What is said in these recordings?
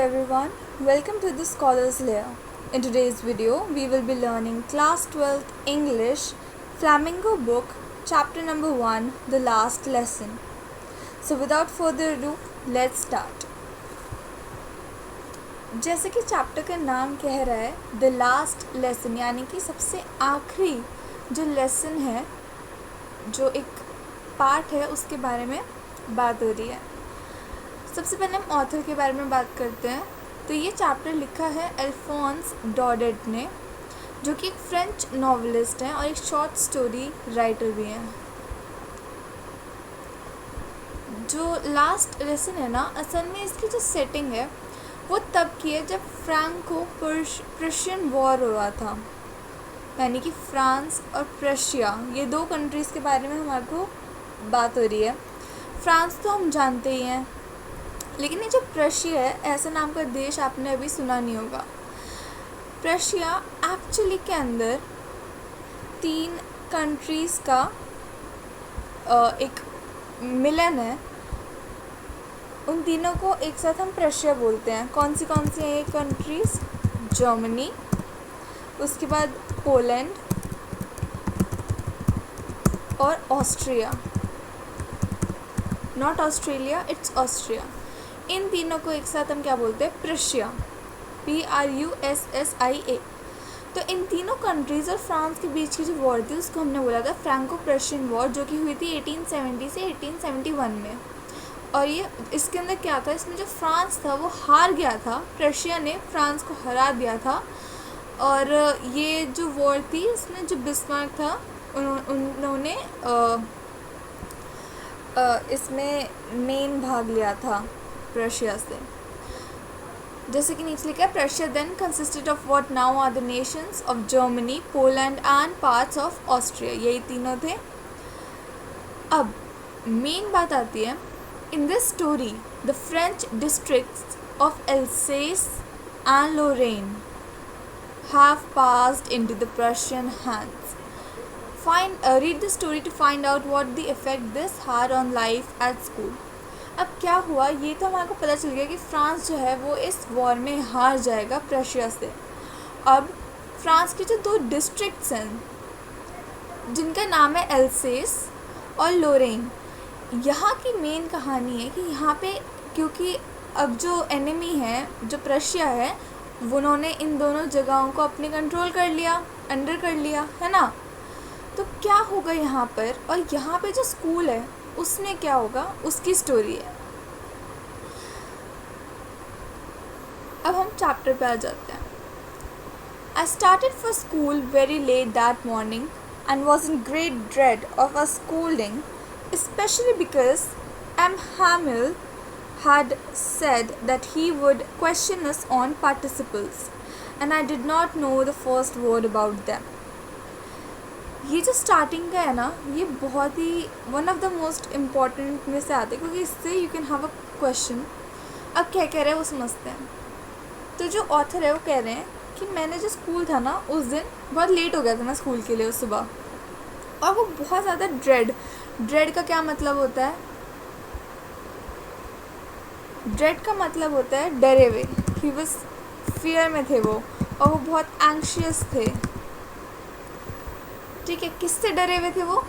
everyone, welcome to the Scholars Lair. In today's video, we will be learning Class 12th English Flamingo Book, Chapter number 1, The Last Lesson. So without further ado, let's start. जैसे कि chapter का नाम कह रहा है the last lesson, यानी कि सबसे आखिरी जो लेसन है, जो एक पार्ट है, उसके बारे में बात हो रही है. सबसे पहले हम ऑथर के बारे में बात करते हैं. तो ये चैप्टर लिखा है अल्फोंस डॉडेट ने, जो कि एक फ्रेंच नॉवलिस्ट हैं और एक शॉर्ट स्टोरी राइटर भी हैं. जो लास्ट लेसन है ना, असल में इसकी जो सेटिंग है वो तब की है जब फ्रांको प्रशियन वॉर हो रहा था. यानी कि फ्रांस और प्रशिया, ये दो कंट्रीज़ के बारे में हमारे को बात हो रही है. फ्रांस तो हम जानते ही हैं, लेकिन ये जो प्रशिया है, ऐसा नाम का देश आपने अभी सुना नहीं होगा. प्रशिया एक्चुअली के अंदर 3 कंट्रीज़ का एक मिलन है. उन तीनों को एक साथ हम प्रशिया बोलते हैं. कौन सी हैं ये कंट्रीज़? जर्मनी, उसके बाद पोलैंड और Austria. Not Australia, it's Austria. इन तीनों को एक साथ हम क्या बोलते हैं? प्रशिया. PRUSSIA. तो इन तीनों कंट्रीज़ और फ्रांस के बीच की जो वॉर थी उसको हमने बोला था फ्रैंको प्रशियन वॉर, जो कि हुई थी 1870 से 1871 में. और ये इसके अंदर क्या था, इसमें जो फ्रांस था वो हार गया था, प्रशिया ने फ्रांस को हरा दिया था. और ये जो वॉर थी इसमें जो बिस्मार्क था उन्होंने इसमें मेन भाग लिया था प्रशिया से. जैसे कि नीचे लिखा है, Prussia then consisted of what now are the nations of Germany, Poland and parts of Austria. यही तीनों थे. अब मेन बात आती है, in this story the French districts of Alsace and Lorraine have passed into the Prussian hands. Read the story to find out what the effect this had on life at school. अब क्या हुआ, ये तो हमारे को पता चल गया कि फ्रांस जो है वो इस वॉर में हार जाएगा प्रशिया से. अब फ्रांस के जो 2 डिस्ट्रिक्ट्स हैं जिनका नाम है एल्सेस और लोरेन, यहाँ की मेन कहानी है कि यहाँ पे क्योंकि अब जो एनिमी है, जो प्रशिया है, उन्होंने इन दोनों जगहों को अपने कंट्रोल कर लिया, अंडर कर लिया, है ना. तो क्या होगा यहाँ पर, और यहाँ पे जो स्कूल है उसमें क्या होगा, उसकी स्टोरी है. अब हम चैप्टर पे आ जाते हैं. I started for school very late that morning and was in great dread of a scolding, especially because M. Hamill had said that he would question us on participles and I did not know the first word about them. ये जो starting का है ना, ये बहुत ही one of the most important में से आते हैं, क्योंकि इससे you can have a question. अब क्या कह रहे हैं वो समझते हैं. तो जो ऑथर है वो कह रहे हैं कि मैंने जो स्कूल था ना, उस दिन बहुत लेट हो गया था मैं स्कूल के लिए उस सुबह, और वो बहुत ज़्यादा ड्रेड का क्या मतलब होता है? ड्रेड का मतलब होता है डरे हुए. ही वॉज फियर में थे वो, और वो बहुत एंग्शियस थे. ठीक है, किससे डरे हुए थे वो?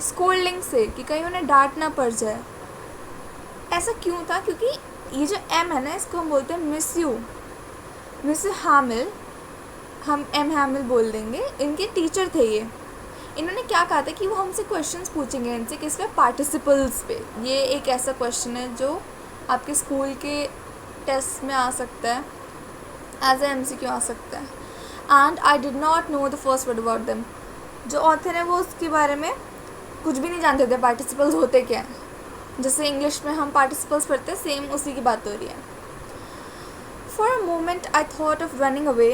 स्कोल्डिंग से, कि कहीं उन्हें डांट ना पड़ जाए. ऐसा क्यों था? क्योंकि ये जो एम है ना, इसको हम बोलते हैं मिस हामिल, हम एम हामिल बोल देंगे. इनके टीचर थे ये. इन्होंने क्या कहा था कि वो हमसे क्वेश्चंस पूछेंगे इनसे, किस पे? पार्टिसिपल्स पे. ये एक ऐसा क्वेश्चन है जो आपके स्कूल के टेस्ट में आ सकता है, एज ए MCQ आ सकता है. And I did not know the first word about them. जो ऑथर है वो उसके बारे में कुछ भी नहीं जानते थे, पार्टिसिपल्स होते क्या हैं. जैसे इंग्लिश में हम पार्टिसिपल्स पढ़ते हैं, सेम उसी की बात हो रही है. For a moment I thought of running away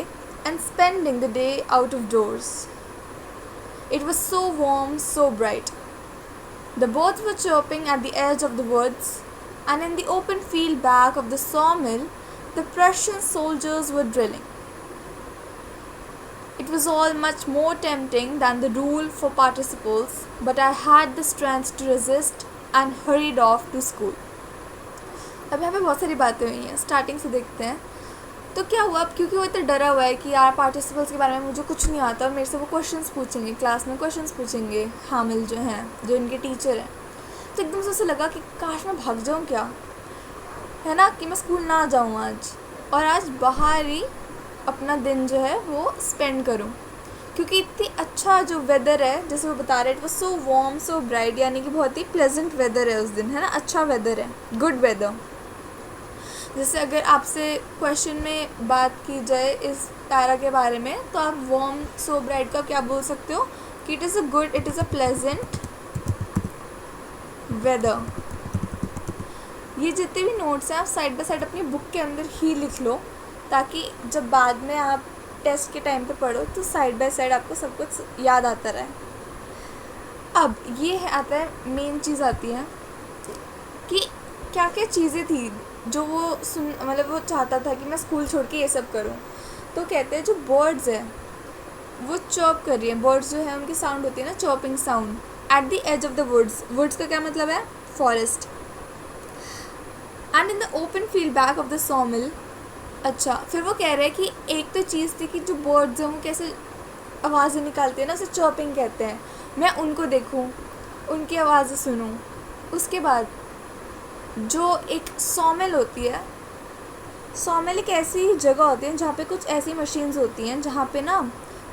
and spending the day out of doors. It was so warm, so bright. The birds were chirping at the edge of the woods, and in the open field back of the sawmill, the Prussian soldiers were drilling. It was all much more tempting than the rule for participles, but I had the strength to resist and hurried off to school. अब यहाँ पे बहुत सारी बातें हुई हैं, starting से देखते हैं। तो क्या हुआ, अब क्योंकि वो इतना डरा हुआ है कि यार पार्टिसिपल्स के बारे में मुझे कुछ नहीं आता और मेरे से वो क्वेश्चंस पूछेंगे, क्लास में क्वेश्चंस पूछेंगे हामिल जो हैं, जो इनके टीचर हैं, तो एकदम से उसे लगा कि काश मैं भाग जाऊँ क्या, है ना, कि मैं स्कूल ना जाऊँ आज, और आज बाहर ही अपना दिन जो है वो स्पेंड करूँ, क्योंकि इतनी अच्छा जो वेदर है, जैसे वो बता रहे, it was so warm so bright, यानी कि बहुत ही प्लेजेंट वेदर है उस दिन, है ना, अच्छा वेदर है, गुड वेदर। जैसे अगर आपसे क्वेश्चन में बात की जाए इस पैरा के बारे में, तो आप वार्म सो ब्राइट का क्या बोल सकते हो कि it is a pleasant weather. ये जितने भी नोट्स हैं आप साइड बाय साइड अपनी बुक के अंदर ही लिख लो, ताकि जब बाद में आप टेस्ट के टाइम पे पढ़ो तो साइड बाय साइड आपको सब कुछ याद आता रहे। अब ये है, आता है मेन चीज़ आती है कि क्या क्या चीज़ें थी जो वो मतलब वो चाहता था कि मैं स्कूल छोड़ के ये सब करूं। तो कहते हैं जो बर्ड्स है वो चॉप कर रही है, बर्ड्स जो है उनकी साउंड होती है ना, chopping sound, at the edge of the woods. Woods का क्या मतलब है, forest. And in the open field back of the sawmill. अच्छा, फिर वो कह रहे हैं कि एक तो चीज़ थी कि जो बर्ड्स हैं वो कैसे आवाज़ें निकालते हैं ना, उसे चॉपिंग कहते हैं, मैं उनको देखूं, उनकी आवाज़ें सुनूं। उसके बाद जो एक सॉमिल होती है, सॉमिल एक ऐसी जगह होती है जहाँ पे कुछ ऐसी मशीन्स होती हैं जहाँ पे ना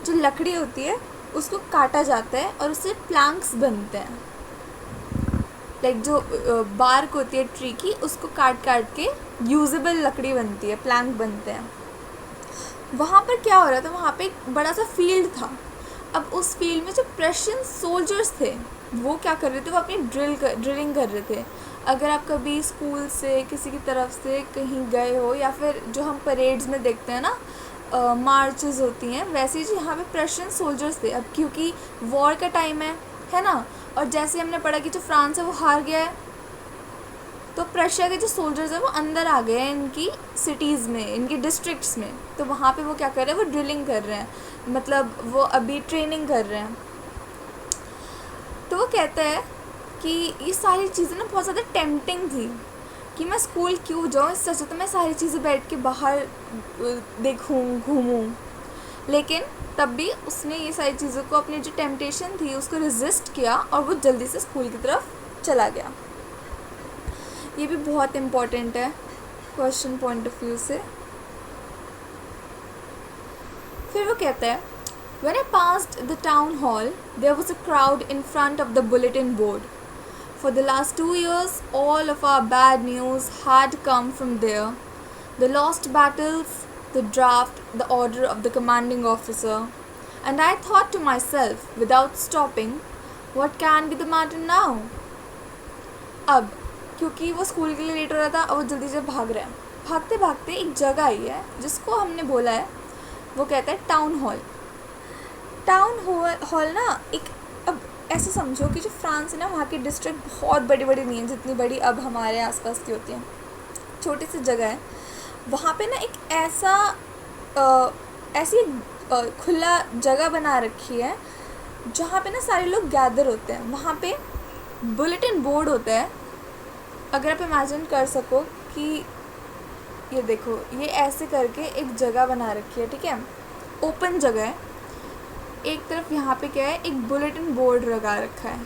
जो लकड़ी होती है उसको काटा जाता है और उससे प्लैंक्स बनते हैं, लाइक जो बार्क होती है ट्री की, उसको काट काट के यूजेबल लकड़ी बनती है, प्लैंक बनते हैं। वहाँ पर क्या हो रहा था, वहाँ पे एक बड़ा सा फील्ड था। अब उस फील्ड में जो प्रशियन सोल्जर्स थे वो क्या कर रहे थे, वो अपनी ड्रिलिंग कर रहे थे। अगर आप कभी स्कूल से किसी की तरफ से कहीं गए हो, या फिर जो हम परेड्स में देखते हैं ना, मार्चेस होती हैं, वैसे ही यहाँ पे प्रशियन सोल्जर्स थे। अब क्योंकि वॉर का टाइम है ना, और जैसे हमने पढ़ा कि जो फ्रांस है वो हार गया है, तो प्रशिया के जो सोल्जर्स हैं वो अंदर आ गए हैं इनकी सिटीज़ में, इनकी डिस्ट्रिक्ट्स में। तो वहाँ पे वो क्या कर रहे हैं, वो ड्रिलिंग कर रहे हैं, मतलब वो अभी ट्रेनिंग कर रहे हैं। तो वो कहता है कि ये सारी चीज़ें ना बहुत ज़्यादा टेम्पटिंग थी कि मैं स्कूल क्यों जाऊँ, इससे अच्छा तो मैं सारी चीज़ें बैठ के बाहर देखूँ, घूमूँ। लेकिन तब भी उसने ये सारी चीज़ों को, अपनी जो टेम्पटेशन थी उसको रेजिस्ट किया और वो जल्दी से स्कूल की तरफ चला गया। ये भी बहुत इम्पॉर्टेंट है क्वेश्चन पॉइंट ऑफ व्यू से। फिर वो कहता है, When I passed the town hall, there was a crowd in front of the bulletin board. For the last 2 years, all of our bad news had come from there. The lost battles, the draft, the order of the commanding officer. And I thought to myself, without stopping, what can be the matter now? अब क्योंकि वो school के लिए late हो रहा था और वो जल्दी से भाग रहा है, भागते भागते एक जगह आई है जिसको हमने बोला है, वो कहता है टाउन हॉल। टाउन हॉल ना एक, अब ऐसे समझो कि जो फ्रांस है ना, वहाँ की डिस्ट्रिक्ट बहुत बड़ी बड़ी नहीं है जितनी बड़ी अब हमारे आसपास की होती हैं, छोटी सी जगह है। वहाँ पे ना एक ऐसी खुला जगह बना रखी है जहाँ पे ना सारे लोग गैदर होते हैं। वहाँ पे बुलेटिन बोर्ड होता है, अगर आप इमेजिन कर सको कि ये देखो, ये ऐसे करके एक जगह बना रखी है, ठीक है, ओपन जगह है। एक तरफ यहाँ पे क्या है, एक बुलेटिन बोर्ड लगा रखा है।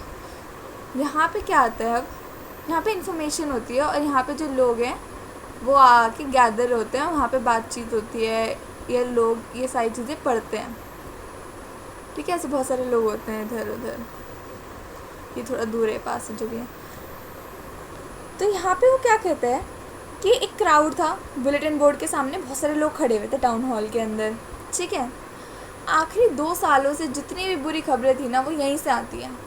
यहाँ पे क्या आता है, अब यहाँ पे इंफॉर्मेशन होती है और यहाँ पे जो लोग हैं वो आके गैदर होते हैं, वहाँ पे बातचीत होती है, ये लोग ये सारी चीज़ें पढ़ते हैं, ठीक है। ऐसे बहुत सारे लोग होते हैं इधर उधर, ये थोड़ा दूर है, पास जो भी है। तो यहाँ पे वो क्या कहता है कि एक क्राउड था बुलेटिन बोर्ड के सामने, बहुत सारे लोग खड़े हुए थे टाउन हॉल के अंदर, ठीक है। आखिरी 2 सालों से जितनी भी बुरी खबरें थी ना वो यहीं से आती हैं।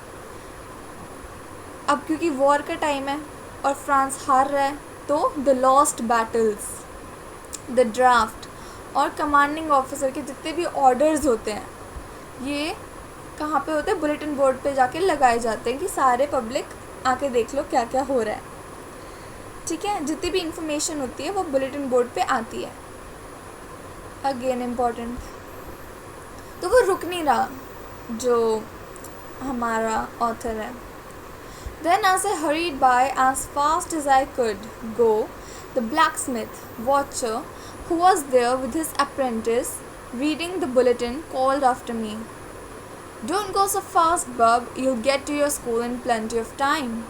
अब क्योंकि वॉर का टाइम है और फ्रांस हार रहा है, तो the lost battles, the draft और कमांडिंग ऑफिसर के जितने भी ऑर्डर्स होते हैं, ये कहाँ पे होते हैं, बुलेटिन बोर्ड पे जाके लगाए जाते हैं कि सारे पब्लिक आके देख लो क्या क्या हो रहा है, ठीक है। जितनी भी इंफॉर्मेशन होती है वो बुलेटिन बोर्ड पे आती है। Again important. तो वो रुक नहीं रहा जो हमारा ऑथर है। Then as I hurried by as fast as I could go, The blacksmith, watcher, who was there with his apprentice, reading the bulletin, called after me. Don't go so fast, bub. You'll get to your school in plenty of time.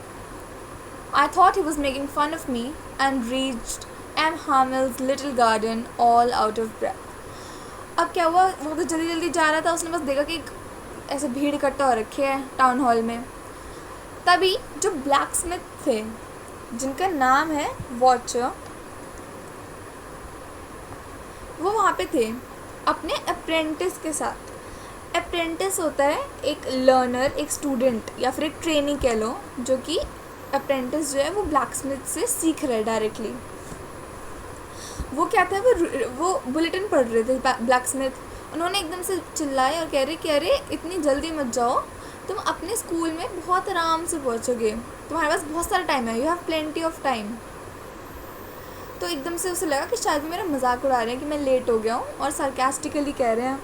I thought he was making fun of me and reached M. Hamill's little garden all out of breath. अब क्या हुआ, वो तो जल्दी जल्दी जा रहा था, उसने बस देखा कि ऐसे भीड़ इकट्ठा हो रखे है टाउन हॉल में. तभी जो ब्लैकस्मिथ थे, जिनका नाम है वॉचर, वो वहाँ पे थे अपने अप्रेंटिस के साथ. अप्रेंटिस होता है एक लर्नर, एक स्टूडेंट या फिर एक ट्रेनी कह लो, जो कि अप्रेंटिस जो है वो ब्लैकस्मिथ से सीख रहा है डायरेक्टली. वो क्या था, वो बुलेटिन पढ़ रहे थे ब्लैकस्मिथ. उन्होंने एकदम से चिल्लाए और कह रहे कि अरे इतनी जल्दी मत जाओ, तुम अपने स्कूल में बहुत आराम से पहुँचोगे, तुम्हारे पास बहुत सारा टाइम है, you have plenty of time. तो एकदम से उसे लगा कि शायद मेरा मजाक उड़ा रहे हैं कि मैं लेट हो गया हूँ और सार्कास्टिकली कह रहे हैं.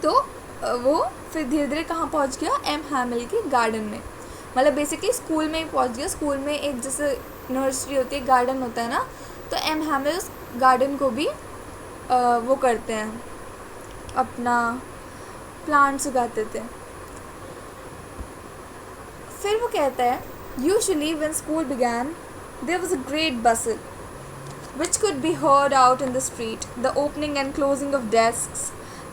तो वो फिर धीरे धीरे कहाँ पहुँच गया, एम हैमिल के गार्डन में. मतलब बेसिकली स्कूल में ही पहुँच गया. स्कूल में एक जैसे नर्सरी होती है, गार्डन होता है ना, तो एम हैमिल उस गार्डन को भी वो करते हैं, अपना प्लांट्स उगाते थे. फिर वो कहता है, usually when school began there was a great bustle which could be heard out in the street, the opening and closing of desks,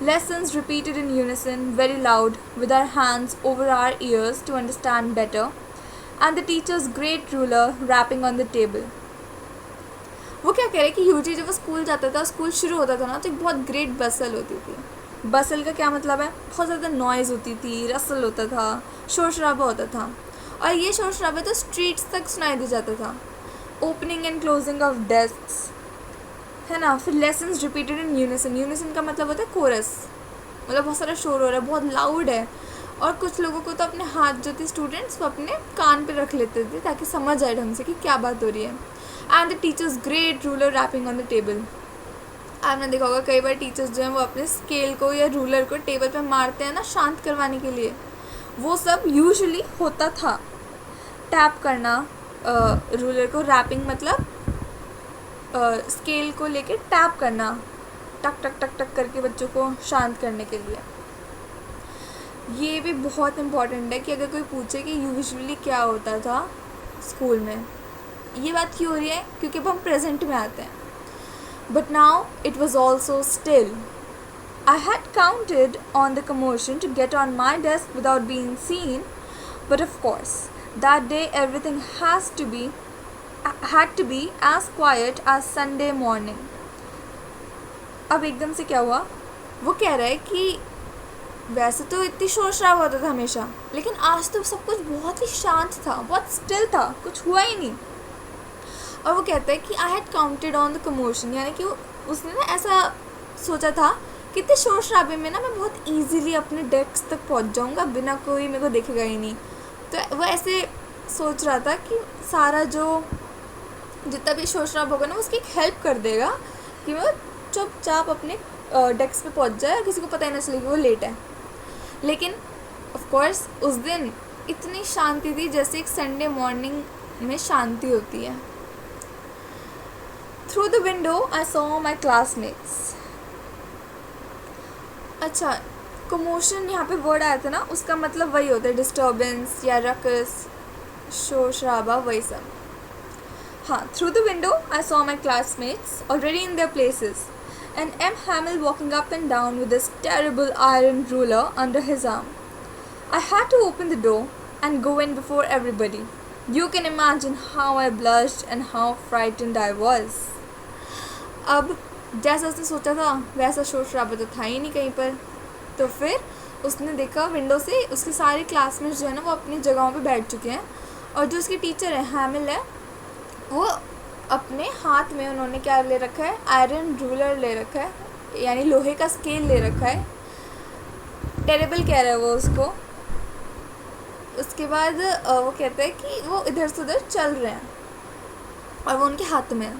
lessons repeated in unison, very loud, with our hands over our ears to understand better, and the teacher's great ruler rapping on the table. वो क्या कह रहे कि usually जब वो school जाता था, school शुरू होता था ना, तो एक बहुत ग्रेट बसल होती थी. बसल का क्या मतलब है, बहुत ज़्यादा नॉइज़ होती थी, रसल होता था, शोर शराबा होता था. और ये शोर शराबा तो स्ट्रीट्स तक सुनाई दे जाता था. Opening and closing of desks है ना. फिर lessons repeated in unison. Unison का मतलब होता है कोरस, मतलब बहुत सारा शोर हो रहा है, बहुत लाउड है. और कुछ लोगों को तो अपने हाथ जो थे स्टूडेंट्स, वो अपने कान पे रख लेते थे ताकि समझ आए ढंग से कि क्या बात हो रही है. And the teacher's great ruler rapping on the table. आपने देखा होगा कई बार टीचर्स जो हैं वो अपने स्केल को या रूलर को टेबल पे मारते हैं ना, शांत करवाने के लिए. वो सब यूजुअली होता था. टैप करना रूलर को, रैपिंग मतलब स्केल को लेके टैप करना, टक टक टक टक करके बच्चों को शांत करने के लिए. ये भी बहुत इम्पॉर्टेंट है कि अगर कोई पूछे कि यूजुअली क्या होता था स्कूल में, ये बात क्यों हो रही है, क्योंकि अब हम प्रेजेंट में आते हैं. But now it was all so still. I had counted on the commotion to get on my desk without being seen, but of course that day everything had to be as quiet as Sunday morning. अब एकदम से क्या हुआ, वो कह रहा है कि वैसे तो इतनी शोर शराबा होता था हमेशा, लेकिन आज तो सब कुछ बहुत ही शांत था, बहुत स्टिल था, कुछ हुआ ही नहीं. और वो कहता है कि आई had counted on the commotion, यानी कि उसने ना ऐसा सोचा था कि इतने शोर शराबे में ना मैं बहुत ईजीली अपने डेस्क तक पहुंच जाऊंगा, बिना कोई मेरे को देखेगा ही नहीं. तो वो ऐसे सोच रहा था कि सारा जो जितना भी शोर शराब होगा ना, उसकी एक हेल्प कर देगा कि वो चुपचाप अपने डेस्क पे पहुंच जाए और किसी को पता ही ना चले कि वो लेट है. लेकिन ऑफ कोर्स उस दिन इतनी शांति थी जैसे एक संडे मॉर्निंग में शांति होती है. Through the window I saw my classmates. अच्छा, कमोशन यहाँ पे वर्ड आया था ना, उसका मतलब वही होता है डिस्टर्बेंस या रकस, शोर शराबा, वही सब. हाँ, through the window I saw my classmates already in their places and M. Hamill walking up and down with this terrible iron ruler under his arm. I had to open the door and go in before everybody. You can imagine how I blushed and how frightened I was. अब जैसा उसने सोचा था वैसा शोर शराबा तो था ही नहीं कहीं पर. तो फिर उसने देखा विंडो से उसके सारे क्लासमेट्स जो है ना वो अपनी जगहों पे बैठ चुके हैं, और जो उसकी टीचर है हैमिल है, वो अपने हाथ में उन्होंने क्या ले रखा है, आयरन रूलर ले रखा है, यानी लोहे का स्केल ले रखा है. टेरेबल कह रहा है वो उसको. उसके बाद वो कहता है कि वो इधर से उधर चल रहे हैं और वो उनके हाथ में है.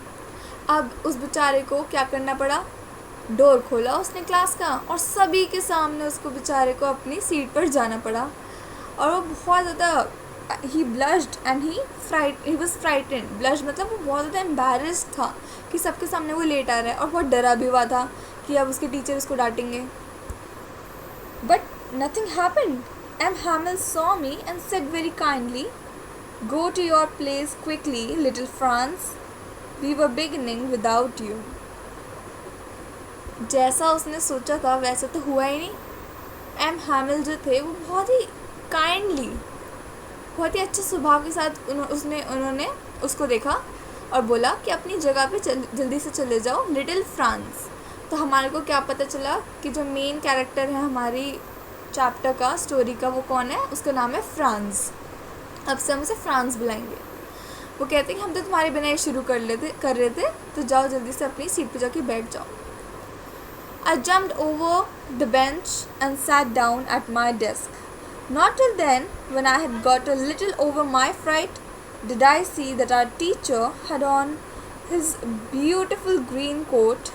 अब उस बेचारे को क्या करना पड़ा, डोर खोला उसने क्लास का और सभी के सामने उसको बेचारे को अपनी सीट पर जाना पड़ा. और वो बहुत ज़्यादा ही blushed and he was frightened. Blush मतलब वो बहुत ज़्यादा एम्बेरस्ड था कि सबके सामने वो लेट आ रहा है, और बहुत डरा भी हुआ था कि अब उसके टीचर उसको डांटेंगे. But nothing happened. M Hamel saw me and said very kindly, go to your place quickly little Franz, we were beginning without you. जैसा उसने सोचा था वैसा तो हुआ ही नहीं. एम हैमिल जो थे वो बहुत ही काइंडली, बहुत ही अच्छे स्वभाव के साथ उन्होंने उसको देखा और बोला कि अपनी जगह पे जल्दी से चले जाओ लिटिल फ्रांस. तो हमारे को क्या पता चला कि जो मेन कैरेक्टर है हमारी चैप्टर का, स्टोरी का, वो कौन है? उसका नाम है फ्रांस. अब से हम उसे फ्रांस बुलाएंगे. वो कहते हैं कि हम तो तुम्हारे बिना ही शुरू कर रहे थे, तो जाओ जल्दी से अपनी सीट पे जाके बैठ जाओ. I jumped over the bench and sat down at my desk. Not till then, when I had got a little over my fright, did I see that our teacher had on his beautiful green coat,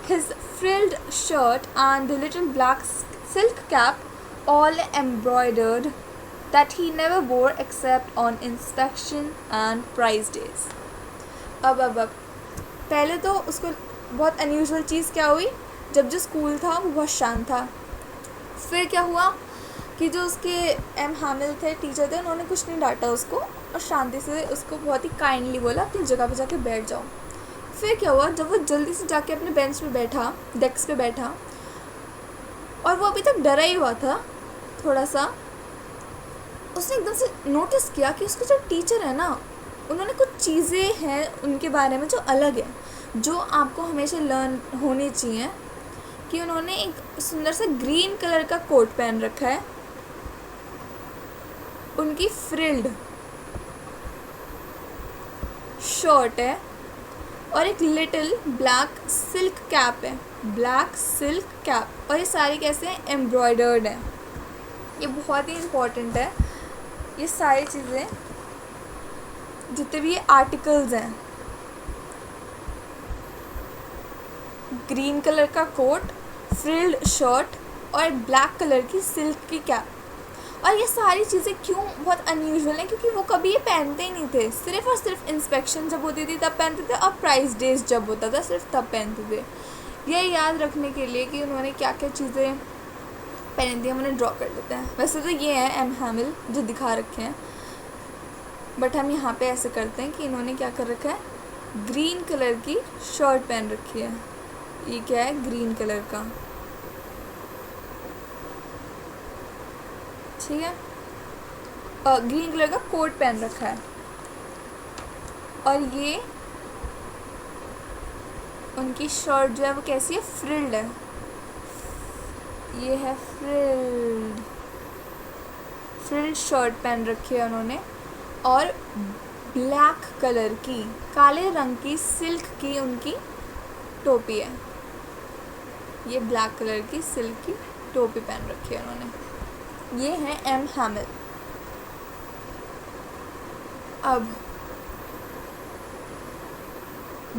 his frilled shirt, and the little black silk cap, all embroidered, that he never wore except on inspection and prize days. अब पहले तो उसको बहुत unusual चीज़ क्या हुई, जब जो school था वो बहुत शांत था. फिर क्या हुआ कि जो उसके एम हामिल थे, टीचर थे, उन्होंने कुछ नहीं डांटा उसको और शांति से उसको बहुत ही काइंडली बोला अपनी जगह पे जाके बैठ जाओ. फिर क्या हुआ, जब वो जल्दी से जाके अपने बेंच पे बैठा, डेस्क पे बैठा, और वो अभी तक डरा ही हुआ था थोड़ा सा, उसने एकदम से नोटिस किया कि उसके जो टीचर है ना, उन्होंने कुछ चीज़ें हैं उनके बारे में जो अलग है, जो आपको हमेशा लर्न होनी चाहिए. कि उन्होंने एक सुंदर सा ग्रीन कलर का कोट पहन रखा है, उनकी फ्रिल्ड शर्ट है, और एक लिटिल ब्लैक सिल्क कैप है, ब्लैक सिल्क कैप. और ये सारी कैसे हैं? एम्ब्रॉयडर्ड है. ये बहुत ही इम्पोर्टेंट है. ये सारी चीज़ें जितने भी ये आर्टिकल्स हैं, ग्रीन कलर का कोट, फ्रिल्ड शर्ट और ब्लैक कलर की सिल्क की कैप. और ये सारी चीज़ें क्यों बहुत अनयूजुअल हैं? क्योंकि वो कभी ये पहनते ही नहीं थे. सिर्फ और सिर्फ इंस्पेक्शन जब होती थी तब पहनते थे, और प्राइज़ डेज जब होता था सिर्फ तब पहनते थे. ये याद रखने के लिए कि उन्होंने क्या क्या चीज़ें पहनी थी हम उन्हें ड्रॉ कर लेते हैं. वैसे तो ये हैं एम हैमिल जो दिखा रखे हैं, बट हम यहाँ पे ऐसे करते हैं कि इन्होंने क्या कर रखा है, ग्रीन कलर की शर्ट पहन रखी है. ये क्या है? ग्रीन कलर का. ठीक है, ग्रीन कलर का कोट पहन रखा है, और ये उनकी शर्ट जो है वो कैसी है? फ्रिल्ड है. ये है फ्रिल्ड शर्ट पहन रखी है उन्होंने, और ब्लैक कलर की, काले रंग की सिल्क की उनकी टोपी है. ये ब्लैक कलर की सिल्क की टोपी पहन रखी है उन्होंने. ये है एम हैमिल. अब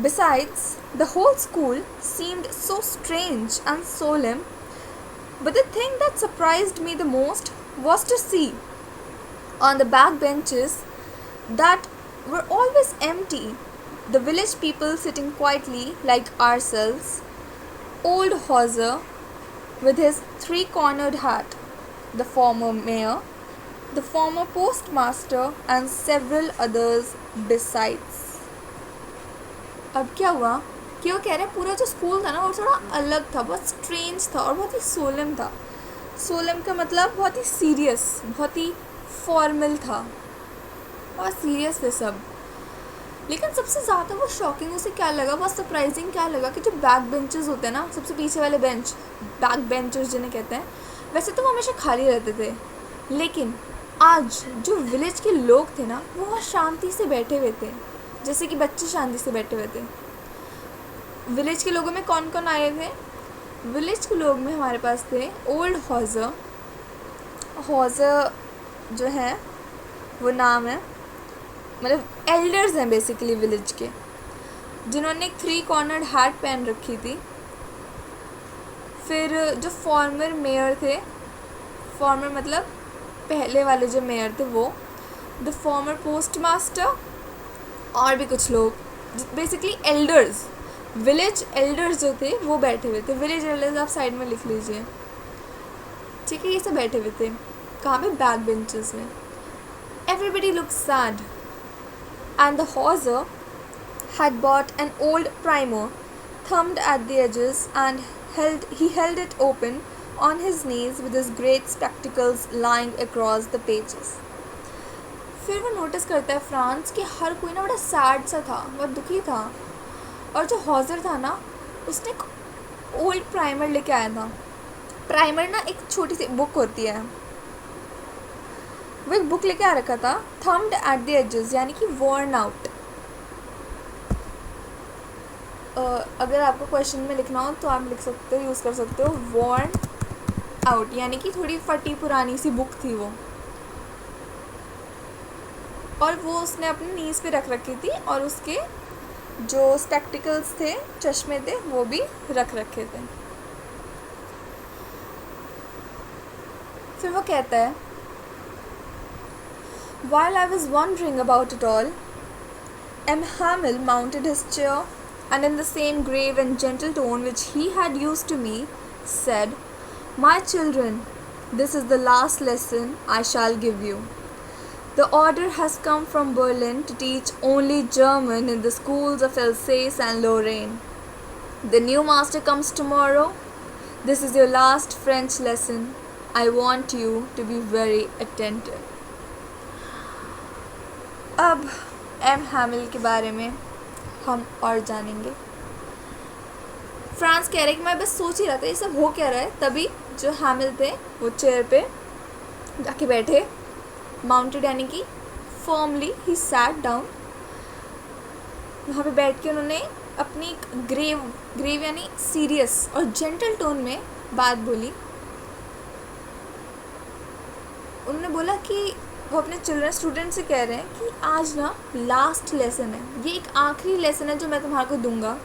besides, the whole school seemed so strange and solemn, but the thing that surprised me the most was to see on the back benches that were always empty, the village people sitting quietly like ourselves, old Hauser with his three-cornered hat, the former mayor, the former postmaster, and several others besides. अब क्या हुआ कि वो कह रहे हैं पूरा जो स्कूल था ना वो थोड़ा अलग था, बहुत स्ट्रेंज था और बहुत ही सोलम था. सोलम का मतलब बहुत ही सीरियस, बहुत ही फॉर्मल था, बहुत सीरियस थे सब. लेकिन सबसे ज़्यादा वो शॉकिंग उसे क्या लगा, बहुत सरप्राइजिंग क्या लगा कि जो बैक बेंचेस होते हैं ना, सबसे पीछे वाले बेंच, बैक बेंचर्स जिन्हें कहते हैं, वैसे तो वो हमेशा खाली रहते थे, लेकिन आज जो विलेज के लोग थे ना वो बहुत शांति से बैठे हुए थे, जैसे कि बच्चे शांति से बैठे हुए थे. विलेज के लोगों में कौन कौन आए थे? विलेज के लोग में हमारे पास थे ओल्ड हॉजर. हॉजर जो है वो नाम है, मतलब एल्डर्स हैं बेसिकली विलेज के, जिन्होंने एक 3-कॉर्नर्ड हैट पहन रखी थी. फिर जो फॉर्मर मेयर थे, फॉर्मर मतलब पहले वाले जो मेयर थे वो, द फॉर्मर पोस्ट मास्टर और भी कुछ लोग, बेसिकली एल्डर्स, विलेज एल्डर्स जो थे वो बैठे हुए थे. विलेज एल्डर्स आप साइड में लिख लीजिए, ठीक है. ये सब बैठे हुए थे कहाँ पे? बैक बेंचेस में. Everybody look sad and the Hauser had bought an old primer, thumbed at the edges, and he held it open on his knees with his great spectacles lying across the pages. फिर वो notice करता है France कि हर कोई ना बड़ा sad सा था, बहुत दुखी था. और जो हॉजर था ना, उसने एक ओल्ड प्राइमर लेके आया था. प्राइमर ना एक छोटी सी बुक होती है, वो एक बुक लेके आ रखा था. थम्ड एट द एजेस यानी कि वॉर्न आउट. अगर आपको क्वेश्चन में लिखना हो तो आप लिख सकते हो, यूज़ कर सकते हो वॉर्न आउट, यानी कि थोड़ी फटी पुरानी सी बुक थी वो. और वो उसने अपनी नीज़ पे रख रखी थी और उसके जो स्पेक्टिकल्स थे, चश्मे थे, वो भी रख रखे थे. फिर वो कहता है, While I was wondering about it all, M. Hamill mounted his chair and in the same grave and gentle tone which he had used to me, said, "My children, this is the last lesson I shall give you. The order has come from Berlin to teach only German in the schools of Alsace and Lorraine. The new master comes tomorrow. This is your last French lesson. I want you to be very attentive." अब M हैमिल के बारे में हम और जानेंगे. France कह रहे कि मैं बस सोच ही रहा था ये सब हो क्या रहा है. तभी जो हैमिल थे वो चेयर पे जाके बैठे, माउंटेड यानी कि फर्मली ही सैट डाउन. वहाँ पे बैठ के उन्होंने अपनी ग्रेव यानी सीरियस और जेंटल टोन में बात बोली. उन्होंने बोला कि वो अपने चिल्ड्रन स्टूडेंट से कह रहे हैं कि आज ना लास्ट लेसन है, ये एक आखिरी लेसन है जो मैं तुम्हारे को दूंगा.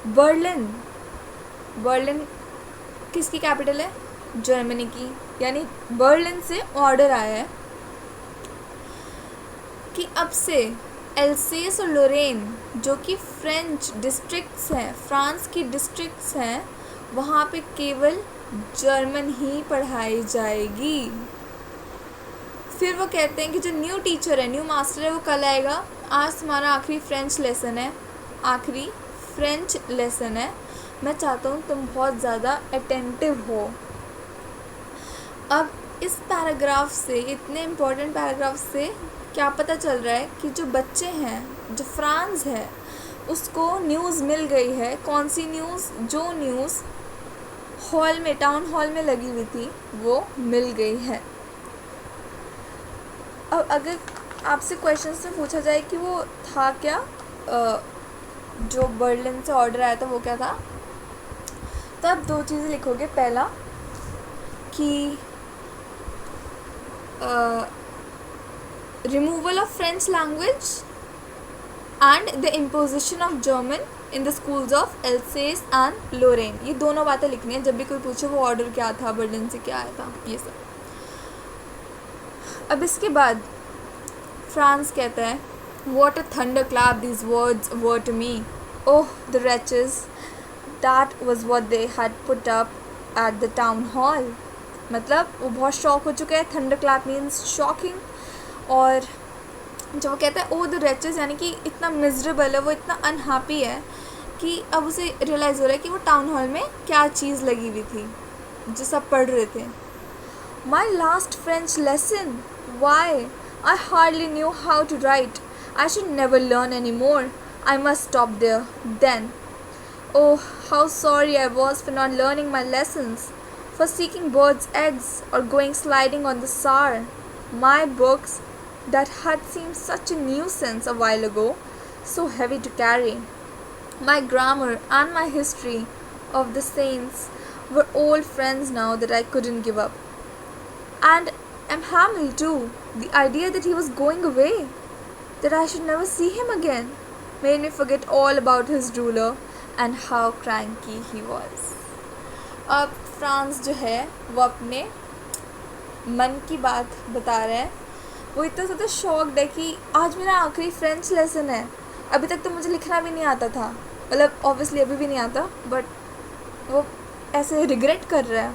बर्लिन किसकी कैपिटल है? जर्मनी की. यानी बर्लिन से ऑर्डर आया है कि अब से एल्सेस और लोरेन जो कि फ्रेंच डिस्ट्रिक्ट्स हैं, फ्रांस की डिस्ट्रिक्ट्स हैं, वहाँ पे केवल जर्मन ही पढ़ाई जाएगी. फिर वो कहते हैं कि जो न्यू टीचर है, न्यू मास्टर है, वो कल आएगा. आज तुम्हारा आखिरी फ्रेंच लेसन है. मैं चाहता हूँ तुम बहुत ज़्यादा अटेंटिव हो. अब इस पैराग्राफ से, इतने इम्पोर्टेंट पैराग्राफ से क्या पता चल रहा है कि जो बच्चे हैं, जो फ्रांस है, उसको न्यूज़ मिल गई है. कौन सी न्यूज़? जो न्यूज़ हॉल में, टाउन हॉल में लगी हुई थी, वो मिल गई है. अब अगर आपसे क्वेश्चन से पूछा जाए कि वो था क्या, जो बर्लिन से ऑर्डर आया था वो क्या था, तो आप दो चीज़ें लिखोगे. पहला कि removal of French language and the imposition of German in the schools of Alsace and Lorraine. ये दोनों बातें लिखनी है जब भी कोई पूछे वो ऑर्डर क्या था, बर्लिन से क्या आया था, ये सब. अब इसके बाद फ्रांस कहता है, "What a thunderclap these words were to me. Oh, the wretches. That was what they had put up at the town hall." मतलब वो बहुत शॉक हो चुका है. थंडरक्लैप मीन्स शॉकिंग. और जब वो कहता है, "Oh, the wretches" यानी कि इतना मिजरेबल है, वो इतना अनहैप्पी है कि अब उसे रियलाइज़ हो रहा है कि वो टाउन हॉल में क्या चीज़ लगी हुई थी जो सब पढ़ रहे थे. "My last French lesson. Why? I hardly knew how to write. I should never learn any more. I must stop there. Then. Oh, how sorry I was for not learning my lessons, for seeking birds' eggs or going sliding on the Saar. My books, that had seemed such a nuisance a while ago, so heavy to carry. My grammar and my history of the saints were old friends now that I couldn't give up. And M. Hamill too, the idea that he was going away, that I should never see him again, made me forget all about his ruler and how cranky he was." अब France जो है वो अपने मन की बात बता रहा है. वो इतना ज़्यादा शॉक्ड है कि आज मेरा आखिरी फ्रेंच लेसन है, अभी तक तो मुझे लिखना भी नहीं आता था, मतलब ऑब्वियसली अभी भी नहीं आता, बट वो ऐसे रिग्रेट कर रहा है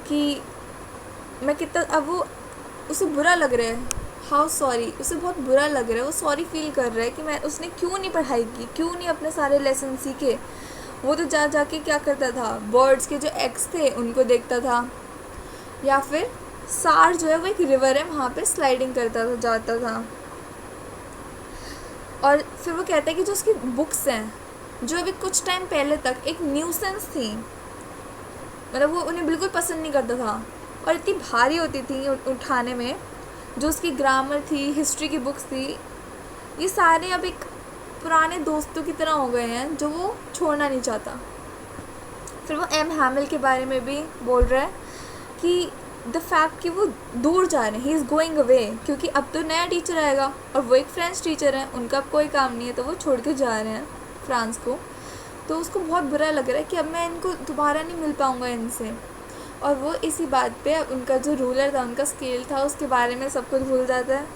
कि मैं कितना, अब वो उसे बुरा लग रहा है, हाउ सॉरी, उसे बहुत बुरा लग रहा है, वो सॉरी फील कर रहा है कि मैं उसने क्यों नहीं पढ़ाई की, क्यों नहीं अपने सारे लेसन सीखे। वो तो जा जाके क्या करता था, बर्ड्स के जो एग्स थे उनको देखता था, या फिर सार जो है वो एक रिवर है वहाँ पे स्लाइडिंग करता था, जाता था। और फिर वो कहता है कि जो उसकी बुक्स हैं जो अभी कुछ टाइम पहले तक एक न्यूसेंस थी, मतलब वो उन्हें बिल्कुल पसंद नहीं करता था और इतनी भारी होती थी उठाने में, जो उसकी ग्रामर थी, हिस्ट्री की बुक्स थी, ये सारे अब एक पुराने दोस्तों की तरह हो गए हैं जो वो छोड़ना नहीं चाहता। फिर वो एम हैमिल के बारे में भी बोल रहा है कि द फैक्ट कि वो दूर जा रहे हैं, ही इज़ गोइंग अवे, क्योंकि अब तो नया टीचर आएगा और वो एक फ्रेंच टीचर है, उनका अब कोई काम नहीं है, तो वो छोड़ के जा रहे हैं फ्रांस को। तो उसको बहुत बुरा लग रहा है कि अब मैं इनको दोबारा नहीं मिल पाऊँगा इनसे। और वो इसी बात पे उनका जो रूलर था, उनका स्केल था, उसके बारे में सब कुछ भूल जाता है।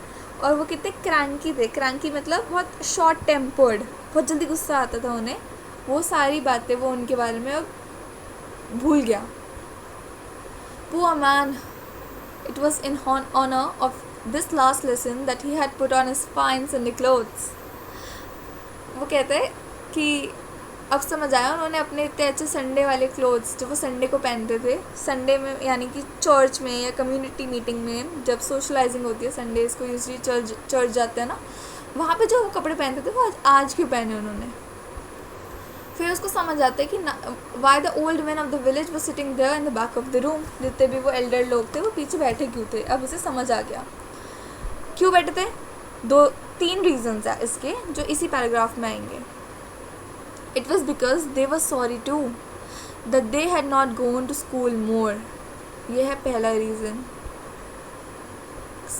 और वो कितने क्रैंकी थे, क्रैंकी मतलब बहुत शॉर्ट टेम्पर्ड, बहुत जल्दी गुस्सा आता था उन्हें, वो सारी बातें वो उनके बारे में अब भूल गया। Poor man, it was in honor of this last lesson that he had put on his fine Sunday clothes. वो कहते हैं कि अब समझ आया उन्होंने अपने इतने अच्छे संडे वाले क्लोथ्स जो वो संडे को पहनते थे, संडे में यानी कि चर्च में या कम्युनिटी मीटिंग में जब सोशलाइजिंग होती है, संडेज़ को यूजली चर्च जाते हैं ना, वहाँ पे जो वो कपड़े पहनते थे वो आज क्यों पहने उन्होंने। फिर उसको समझ आता है कि why the old man of the village वो sitting there in the back of the room, जितने भी वो एल्डर लोग थे वो पीछे बैठे क्यों थे। अब उसे समझ आ गया क्यों बैठे थे। 2-3 रीजंस है इसके जो इसी पैराग्राफ में आएंगे। It was because they were sorry to that they had not gone to school more, ये है पहला रीज़न।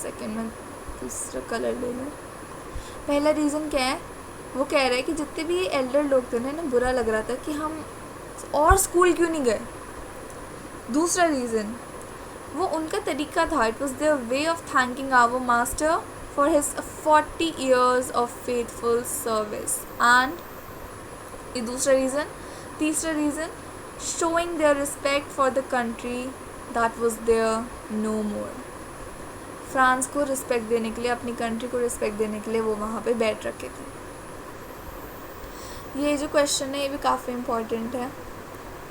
सेकेंड में दूसरा कलर ले लूँ। पहला रीज़न क्या है, वो कह रहे हैं कि जितने भी एल्डर लोग थे ना, इन्हें बुरा लग रहा था कि हम और स्कूल क्यों नहीं गए। दूसरा रीज़न, वो उनका तरीका था, it was their way of thanking our master for his 40 years of faithful service. And ये दूसरा रीज़न। तीसरा reason, showing their respect for the country that was there no more. France को रिस्पेक्ट देने के लिए, अपनी कंट्री को respect देने के लिए वो वहाँ पे बैठ रखे थे। ये जो क्वेश्चन है ये भी काफ़ी इम्पोर्टेंट है,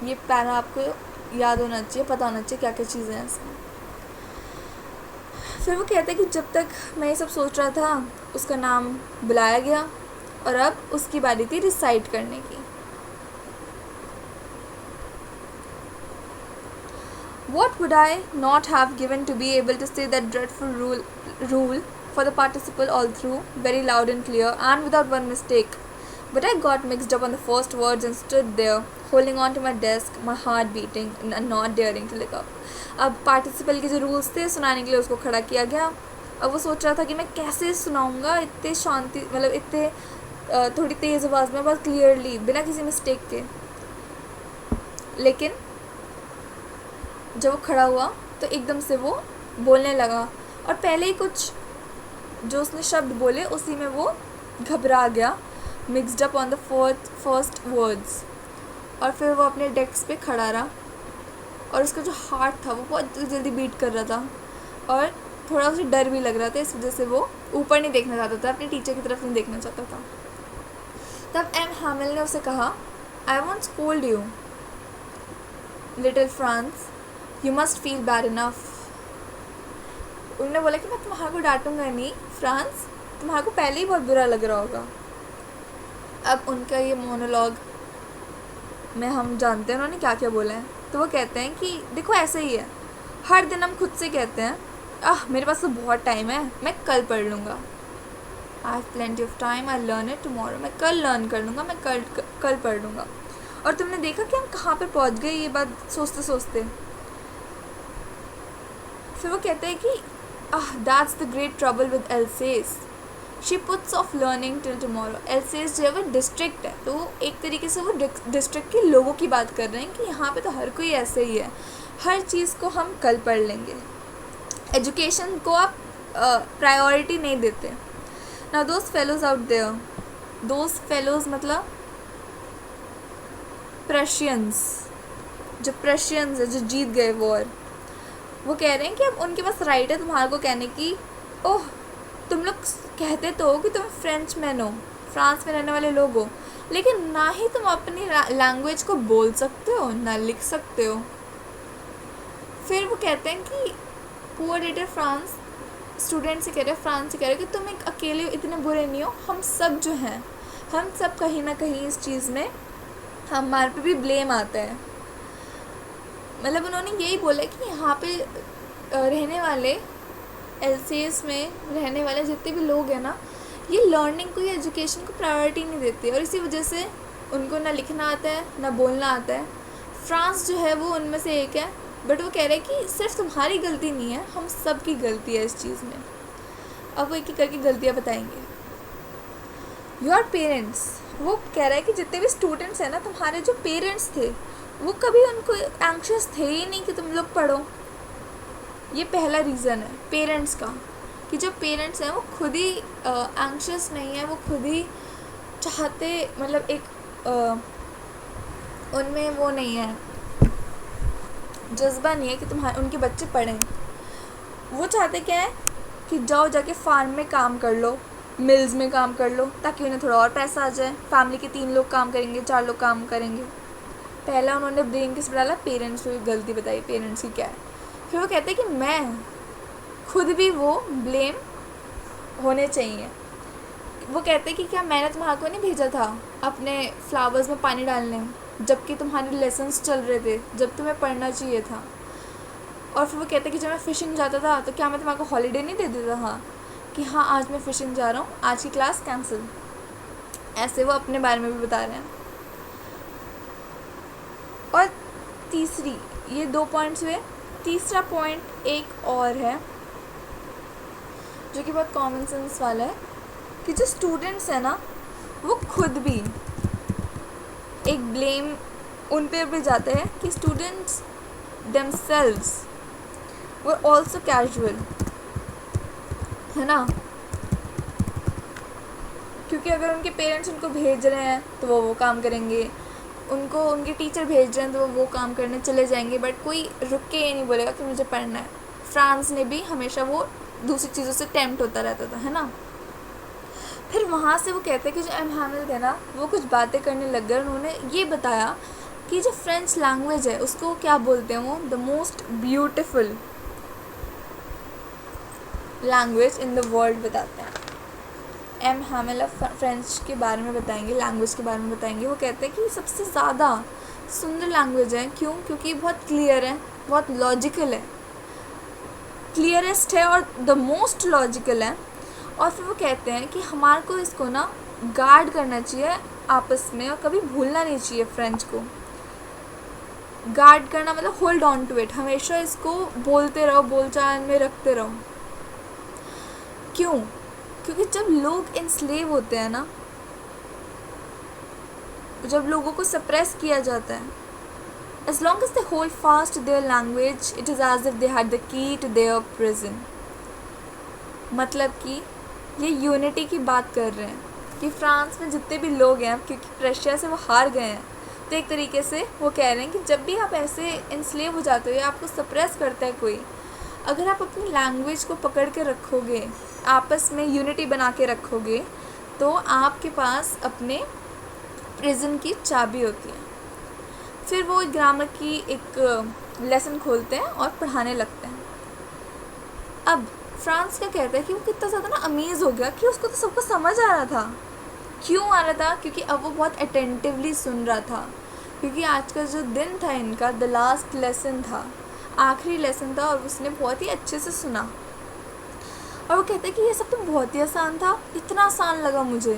ये पैरा आपको याद होना चाहिए, पता होना चाहिए क्या क्या चीज़ें हैं इसमें। फिर वो कहते हैं कि जब तक मैं ये सब सोच रहा था उसका नाम बुलाया गया और अब उसकी बारी थी रिसाइट करने की। What would I not have given to be able to say that dreadful rule for the participle all through, very loud and clear and without one mistake. But I got mixed up on the first words and stood there, holding on to my desk, my heart beating and not daring to look up. अब participle के जो rules थे सुनाने के लिए उसको खड़ा किया गया। अब वो सोच रहा था कि मैं कैसे सुनाऊंगा इतने शांति, मतलब इतने थोड़ी तेज़ आवाज़ में, बहुत क्लियरली, बिना किसी मिस्टेक के। लेकिन जब वो खड़ा हुआ तो एकदम से वो बोलने लगा और पहले ही कुछ जो उसने शब्द बोले उसी में वो घबरा गया, mixed up on the first words. और फिर वो अपने डेस्क पे खड़ा रहा और उसका जो हार्ट था वो बहुत जल्दी बीट कर रहा था और थोड़ा उसे डर भी लग रहा था, इस वजह से वो ऊपर नहीं देखना चाहता था, अपने टीचर की तरफ नहीं देखना चाहता था। तब एम हैमिल ने उसे कहा, I want scold you little France, you must feel bad enough. उन्होंने बोला कि मैं तुम्हारे को डांटूंगा नहीं फ्रांस, तुम्हारे को पहले ही बहुत बुरा लग रहा होगा। अब उनका ये मोनोलॉग में हम जानते हैं उन्होंने क्या क्या बोला है। तो वो कहते हैं कि देखो ऐसे ही है, हर दिन हम खुद से कहते हैं मेरे पास तो बहुत टाइम है, मैं कल पढ़ लूँगा, I have plenty of time, I learn it tomorrow, मैं कल लर्न कर लूँगा, मैं कल पढ़ लूँगा। और तुमने देखा कि हम कहाँ पर पहुँच गए ये बात सोचते सोचते। फिर वो कहते हैं कि that's the great trouble with else's, she puts of learning till tomorrow. Else's जो है वो डिस्ट्रिक्ट है, तो एक तरीके से वो डिस्ट्रिक्ट के लोगों की बात कर रहे हैं कि यहाँ पे तो हर कोई ऐसे ही है, हर चीज़ को हम कल पढ़ लेंगे। एजुकेशन को आप प्रायोरिटी नहीं देते. ना those fellows out there, those fellows मतलब प्रशियंस, जो प्रशियंस है जो जीत गए वॉर, वो कह रहे हैं कि अब उनके पास राइट है तुम्हारे को कहने की, ओह तुम लोग कहते तो हो कि तुम फ्रेंच मैन हो, फ्रांस में रहने वाले लोग हो, लेकिन ना ही तुम अपनी लैंग्वेज को बोल सकते हो ना लिख सकते हो. फिर वो कहते हैं कि पुअर लीडर फ्रांस स्टूडेंट से कह रहे हैं, फ्रांस से कह रहे हैं कि तुम एक अकेले इतने बुरे नहीं हो, हम सब जो हैं, हम सब कहीं ना कहीं इस चीज़ में हमारे पे भी ब्लेम आता है. मतलब उन्होंने यही बोला कि यहाँ पे रहने वाले एलसीएस में रहने वाले जितने भी लोग हैं ना, ये लर्निंग को या एजुकेशन को प्रायोरिटी नहीं देते और इसी वजह से उनको ना लिखना आता है ना बोलना आता है. फ्रांस जो है वो उनमें से एक है, बट वो कह रहे हैं कि सिर्फ तुम्हारी गलती नहीं है, हम सब की गलती है इस चीज़ में. अब वो एक एक करके गलतियाँ बताएंगे. योर पेरेंट्स, वो कह रहा है कि जितने भी स्टूडेंट्स हैं ना, तुम्हारे जो पेरेंट्स थे वो कभी उनको एंक्शस थे ही नहीं कि तुम लोग पढ़ो. ये पहला रीज़न है पेरेंट्स का, कि जो पेरेंट्स हैं वो खुद ही एंक्शस नहीं है, वो खुद ही चाहते, मतलब एक उनमें वो नहीं है, जज्बा नहीं है कि तुम्हारे उनके बच्चे पढ़ें. वो चाहते क्या है कि जाओ जाके फार्म में काम कर लो, मिल्स में काम कर लो, ताकि उन्हें थोड़ा और पैसा आ जाए. फैमिली के 3 लोग काम करेंगे, 4 लोग काम करेंगे. पहला उन्होंने ब्लेम किस पर डाला, पेरेंट्स को गलती बताई पेरेंट्स की क्या है. फिर वो कहते हैं कि मैं खुद भी वो ब्लेम होने चाहिए. वो कहते हैं कि क्या मैंने तुम्हारे को नहीं भेजा था अपने फ्लावर्स में पानी डालने, जबकि तुम्हारे लेसन्स चल रहे थे, जब तुम्हें पढ़ना चाहिए था. और फिर वो कहते हैं कि जब मैं फ़िशिंग जाता था तो क्या मैं तुम्हारे को हॉलीडे नहीं दे देता था कि हाँ आज मैं फ़िशिंग जा रहा हूँ, आज की क्लास कैंसिल. ऐसे वो अपने बारे में भी बता रहे हैं. और तीसरी, ये 2 पॉइंट्स हुए. तीसरा पॉइंट एक और है जो कि बहुत कॉमन सेंस वाला है, कि जो स्टूडेंट्स हैं ना वो खुद भी एक ब्लेम उन पे भी जाते हैं कि students themselves were also casual, है ना. क्योंकि अगर उनके पेरेंट्स उनको भेज रहे हैं तो वो काम करेंगे, उनको उनके टीचर भेज रहे हैं तो वो काम करने चले जाएंगे, बट कोई रुक के ये नहीं बोलेगा कि मुझे पढ़ना है. फ्रांस ने भी हमेशा वो दूसरी चीज़ों से टेम्प्ट होता रहता था, है ना. फिर वहाँ से वो कहते हैं कि जो एम हैमिल थे ना वो कुछ बातें करने लग गए. उन्होंने ये बताया कि जो फ्रेंच लैंग्वेज है उसको क्या बोलते हैं, वो the most beautiful language in the world बताते हैं. एम हैमिल फ्रेंच के बारे में बताएंगे, लैंग्वेज के बारे में बताएंगे. वो कहते हैं कि सबसे ज़्यादा सुंदर लैंग्वेज है. क्यों? क्योंकि बहुत क्लियर है, बहुत लॉजिकल है, क्लियरेस्ट है और द मोस्ट लॉजिकल है. और फिर वो कहते हैं कि हमारे को इसको ना गार्ड करना चाहिए आपस में और कभी भूलना नहीं चाहिए. फ्रेंच को गार्ड करना मतलब होल्ड ऑन टू इट, हमेशा इसको बोलते रहो, बोलचाल में रखते रहो. क्यों? क्योंकि जब लोग इनस्लेव होते हैं ना, जब लोगों को सप्रेस किया जाता है, as long as they hold fast to their language, it is as if they had the key to their prison. मतलब कि ये यूनिटी की बात कर रहे हैं कि फ्रांस में जितने भी लोग हैं, क्योंकि प्रेशिया से वो हार गए हैं, तो एक तरीके से वो कह रहे हैं कि जब भी आप ऐसे इनस्लेव हो जाते हो या आपको सप्रेस करता है कोई, अगर आप अपनी लैंग्वेज को पकड़ के रखोगे, आपस में यूनिटी बना के रखोगे, तो आपके पास अपने प्रिजन की चाबी होती है. फिर वो ग्रामर की एक लेसन खोलते हैं और पढ़ाने लगते हैं. अब फ्रांस क्या कहता है कि वो कितना ज़्यादा ना अमेज़ हो गया कि उसको तो सबको समझ आ रहा था. क्यों आ रहा था? क्योंकि अब वो बहुत अटेंटिवली सुन रहा था, क्योंकि आज का जो दिन था इनका, द लास्ट लेसन था, आखिरी लेसन था, और उसने बहुत ही अच्छे से सुना. और वो कहता है कि ये सब तो बहुत ही आसान था, इतना आसान लगा मुझे.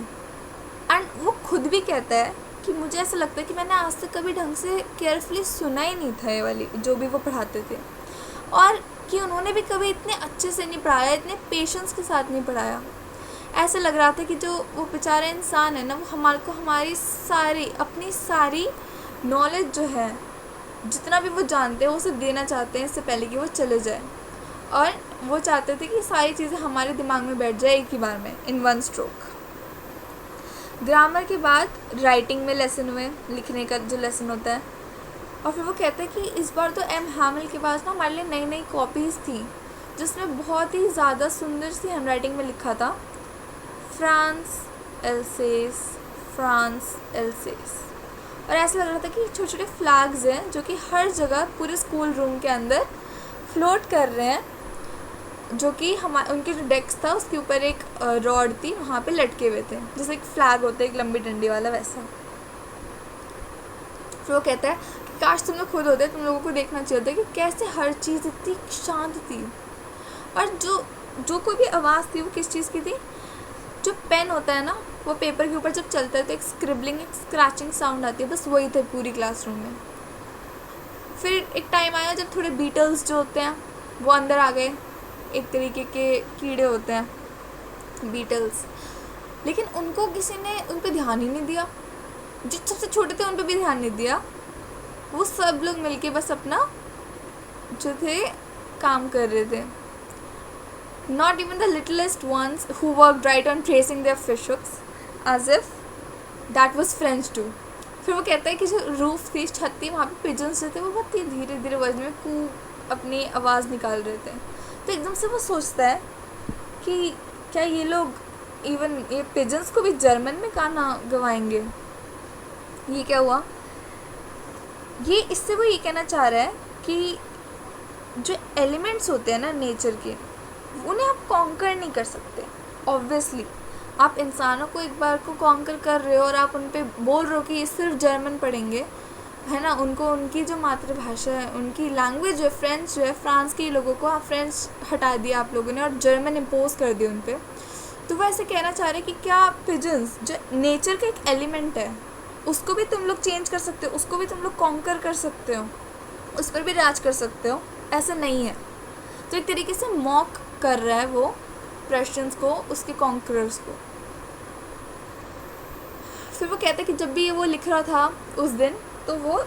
एंड वो खुद भी कहता है कि मुझे ऐसा लगता है कि मैंने आज तक कभी ढंग से केयरफुली सुना ही नहीं था ये वाली जो भी वो पढ़ाते थे, और कि उन्होंने भी कभी इतने अच्छे से नहीं पढ़ाया, इतने पेशेंस के साथ नहीं पढ़ाया. ऐसा लग रहा था कि जो वो बेचारा इंसान है ना, वो हमारे को हमारी सारी अपनी सारी नॉलेज जो है, जितना भी वो जानते हैं, वो उसे देना चाहते हैं इससे पहले कि वो चले जाए. और वो चाहते थे कि सारी चीज़ें हमारे दिमाग में बैठ जाए एक ही बार में, इन वन स्ट्रोक। ग्रामर के बाद राइटिंग में लेसन हुए, लिखने का जो लेसन होता है। और फिर वो कहते हैं कि इस बार तो एम हैमिल के पास ना हमारे लिए नई नई कॉपीज़ थी, जिसमें बहुत ही ज़्यादा सुंदर सी हैंडराइटिंग में लिखा था, फ्रांस एल्सेस, फ्रांस एल्सेस। और ऐसा लग रहा था कि छोटे छोटे फ्लैग्स हैं जो कि हर जगह पूरे स्कूल रूम के अंदर फ्लोट कर रहे हैं, जो कि उनके जो डेस्क था उसके ऊपर एक रॉड थी, वहाँ पे लटके हुए थे, जैसे एक फ्लैग होता है एक लंबी डंडी वाला, वैसा। फिर वो कहता है कि काश तुम लोग खुद होते, तुम लोगों को देखना चाहिए था कि कैसे हर चीज़ इतनी शांत थी। और जो कोई भी आवाज़ थी वो किस चीज़ की थी, जो पेन होता है ना वो पेपर के ऊपर जब चलता है तो एक स्क्रिबलिंग, एक स्क्रैचिंग साउंड आती है, बस वही थे पूरी क्लासरूम में। फिर एक टाइम आया जब थोड़े बीटल्स जो होते हैं वो अंदर आ गए, एक तरीके के कीड़े होते हैं बीटल्स, लेकिन उनको किसी ने उन पर ध्यान ही नहीं दिया। जो सबसे छोटे थे उन पर भी ध्यान नहीं दिया, वो सब लोग मिलके बस अपना जो थे काम कर रहे थे। Not even the littlest ones who worked right on tracing their fishhooks, as if that was French too. फिर वो कहता है कि जो रूफ थी, छत थी, वहाँ पे पिजन्स जो थे वो बहुत ही धीरे धीरे वजन में अपनी आवाज़ निकाल रहे थे। तो एकदम से वो सोचता है कि क्या ये लोग इवन ये पिजन्स को भी जर्मन में गाना गवाएंगे, ये क्या हुआ। ये इससे वो ये कहना चाह रहा है कि जो एलिमेंट्स होते हैं ना नेचर के, उन्हें आप कॉन्कर नहीं कर सकते। ऑब्वियसली आप इंसानों को एक बार को कॉन्कर कर रहे हो और आप उन पे बोल रहे हो कि ये सिर्फ जर्मन पढ़ेंगे, है ना, उनको उनकी जो मातृभाषा है, उनकी लैंग्वेज जो है फ्रेंच, जो है फ्रांस के लोगों को आप फ्रेंच हटा दिया आप लोगों ने और जर्मन इम्पोज कर दिया उन पर। तो वो ऐसे कहना चाह रहे कि क्या पिजन्स जो नेचर का एक एलिमेंट है उसको भी तुम लोग चेंज कर सकते हो, उसको भी तुम लोग कॉन्कर कर सकते हो, उस पर भी राज कर सकते हो, ऐसा नहीं है। तो एक तरीके से मॉक कर रहा है वो प्रशियंस को, उसके कॉन्करर्स को। फिर वो कहता है कि जब भी वो लिख रहा था उस दिन, तो वो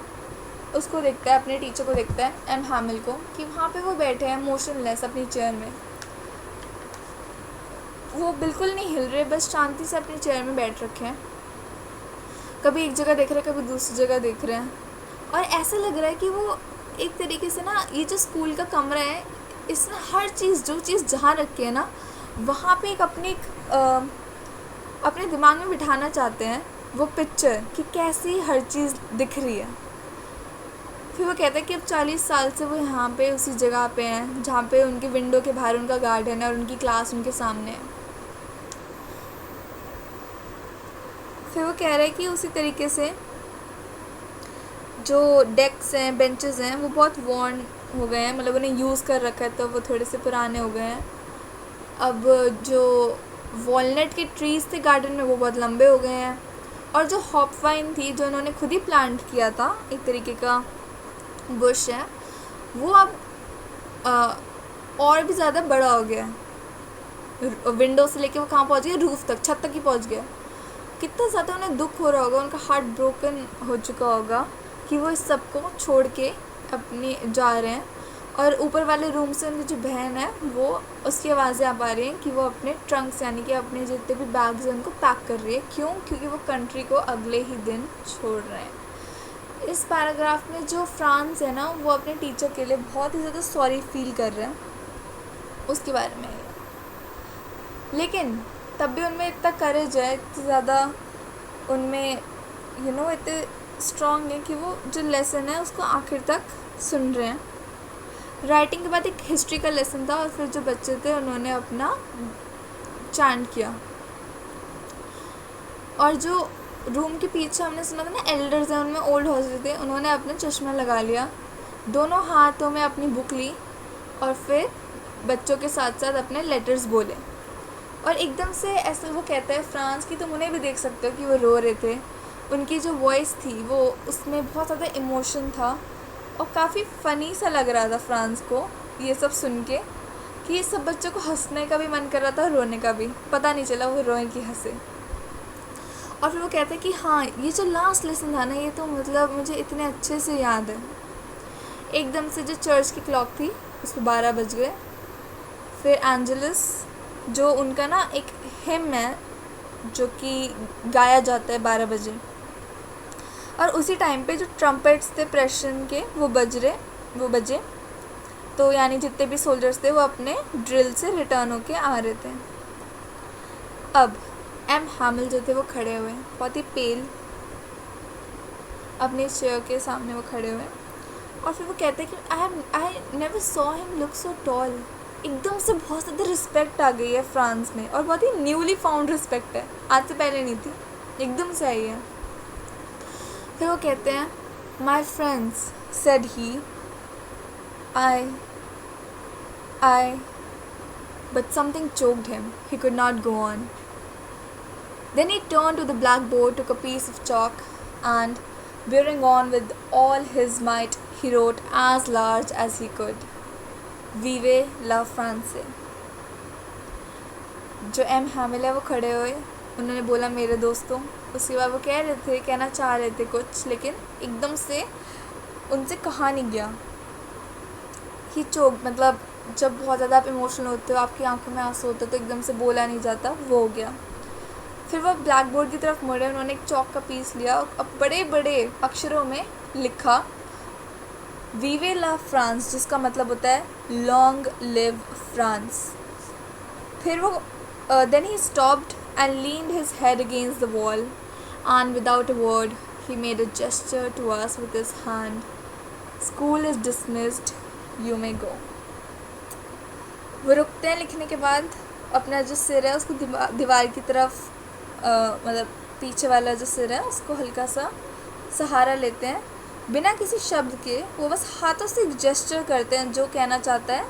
उसको देखता है, अपने टीचर को देखता है, एम हैमिल को, कि वहाँ पे वो बैठे हैं मोशनलेस अपनी चेयर में, वो बिल्कुल नहीं हिल रहे, बस शांति से अपनी चेयर में बैठ रखे हैं, कभी एक जगह देख रहे हैं, कभी दूसरी जगह देख रहे हैं। और ऐसा लग रहा है कि वो एक तरीके से ना, ये जो स्कूल का कमरा है इसमें हर चीज़, जो चीज़ जहाँ रखी है ना, वहाँ पे एक अपने दिमाग में बिठाना चाहते हैं वो पिक्चर कि कैसी हर चीज़ दिख रही है। फिर वो कहता है कि अब 40 साल से वो यहाँ पे उसी जगह पे हैं जहाँ पे उनके विंडो के बाहर उनका गार्डन है और उनकी क्लास उनके सामने है। फिर वो कह रहा है कि उसी तरीके से जो डेस्क हैं, बेंचेस हैं, वो बहुत वॉर्न हो गए हैं, मतलब उन्हें यूज़ कर रखा है तो वो थोड़े से पुराने हो गए हैं। अब जो वॉलनट के ट्रीज़ थे गार्डन में वो बहुत लंबे हो गए हैं, और जो हॉपवाइन थी जो उन्होंने खुद ही प्लांट किया था, एक तरीके का बुश है, वो अब और भी ज़्यादा बड़ा हो गया है। विंडो से लेके वो कहाँ पहुँच गया, रूफ तक, छत तक ही पहुँच गया। कितना ज़्यादा उन्हें दुख हो रहा होगा, उनका हार्ट ब्रोकन हो चुका होगा कि वो इस सब को छोड़ के अपने जा रहे हैं। और ऊपर वाले रूम से उनकी जो बहन है वो उसकी आवाज़ें आ पा रही हैं कि वो अपने ट्रंक्स यानी कि अपने जितने भी बैग्स हैं उनको पैक कर रही है। क्यों? क्योंकि वो कंट्री को अगले ही दिन छोड़ रहे हैं। इस पैराग्राफ में जो फ्रांस है ना, वो अपने टीचर के लिए बहुत ही ज़्यादा सॉरी फील कर रहे हैं उसके बारे में, लेकिन तब भी उनमें इतना करेज है, इतनी ज़्यादा उनमें इतने स्ट्रॉन्ग है कि वो जो लेसन है उसको आखिर तक सुन रहे हैं। राइटिंग के बाद एक हिस्ट्री का लेसन था और फिर जो बच्चे थे उन्होंने अपना चैंट किया। और जो रूम के पीछे हमने सुना था ना, एल्डर्स हैं, उनमें ओल्ड हो थे, उन्होंने अपना चश्मा लगा लिया, दोनों हाथों में अपनी बुक ली और फिर बच्चों के साथ साथ अपने लेटर्स बोले। और एकदम से ऐसा वो कहता है फ्रांस की, तुम उन्हें भी देख सकते हो कि वो रो रहे थे, उनकी जो वॉइस थी वो उसमें बहुत ज़्यादा इमोशन था और काफ़ी फ़नी सा लग रहा था फ्रांस को ये सब सुन के, कि ये सब बच्चों को हंसने का भी मन कर रहा था, रोने का भी, पता नहीं चला वो रोए कि हंसे। और फिर वो कहते हैं कि हाँ, ये जो लास्ट लेसन था ना, ये तो मतलब मुझे इतने अच्छे से याद है। एकदम से जो चर्च की क्लॉक थी उस पर 12 बज गए, फिर एंजेलिस, जो उनका ना एक हिम है जो कि गाया जाता है 12 बजे, और उसी टाइम पे जो ट्रम्पेट्स थे प्रशन के वो बजे, तो यानी जितने भी सोल्जर्स थे वो अपने ड्रिल से रिटर्न होके आ रहे थे। अब एम हैमिल जो थे वो खड़े हुए, बहुत ही पेल, अपने चेयर के सामने वो खड़े हुए, और फिर वो कहते हैं कि I never saw him look so tall. एकदम से बहुत ज़्यादा रिस्पेक्ट आ गई है फ्रांस में, और बहुत ही न्यूली फाउंड रिस्पेक्ट है, आज से पहले नहीं थी, एकदम से आई है। फिर वो कहते हैं, my friends said he, I but something choked him. He could not go on. Then he turned to the blackboard, took a piece of chalk, and bearing on with all his might, he wrote as large as he could, Vive la France. जो M हैमिल है वो खड़े हुए, उन्होंने बोला मेरे दोस्तों। उसके बाद वो कहना चाह रहे थे कुछ, लेकिन एकदम से उनसे कहा नहीं गया। ही चोक, मतलब जब बहुत ज़्यादा आप इमोशनल होते हो, आपकी आंखों में आंसू होते हो, तो एकदम से बोला नहीं जाता, वो हो गया। फिर वो ब्लैक बोर्ड की तरफ मुड़े, उन्होंने एक चौक का पीस लिया और अब बड़े बड़े अक्षरों में लिखा वीवे ला फ्रांस, जिसका मतलब होता है लॉन्ग लिव फ्रांस। फिर वो then he stopped and leaned his head against the wall and without a word he made a gesture to us with his hand, school is dismissed, you may go. वो रुकते हैं लिखने के बाद, अपना जो सिर है उसको दीवार की तरफ मतलब पीछे वाला जो सिर है उसको हल्का सा सहारा लेते हैं, बिना किसी शब्द के। वो बस हाथों से जेस्चर करते हैं जो कहना चाहता है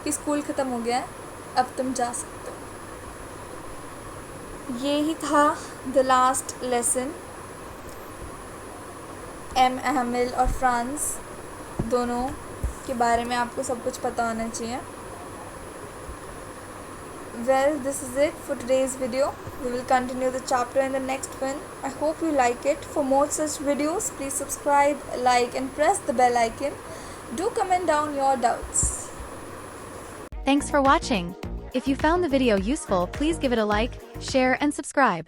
कि स्कूल ख़त्म हो गया है, अब तुम जा सकते हो। ये ही था द लास्ट लेसन। एम हैमिल और फ्रांस दोनों के बारे में आपको सब कुछ पता होना चाहिए। Well, this is it for today's video. We will continue the chapter in the next one. I hope you like it. For more such videos, please subscribe, like, and press the bell icon. Do comment down your doubts. Thanks for watching. If you found the video useful, please give it a like, share, and subscribe.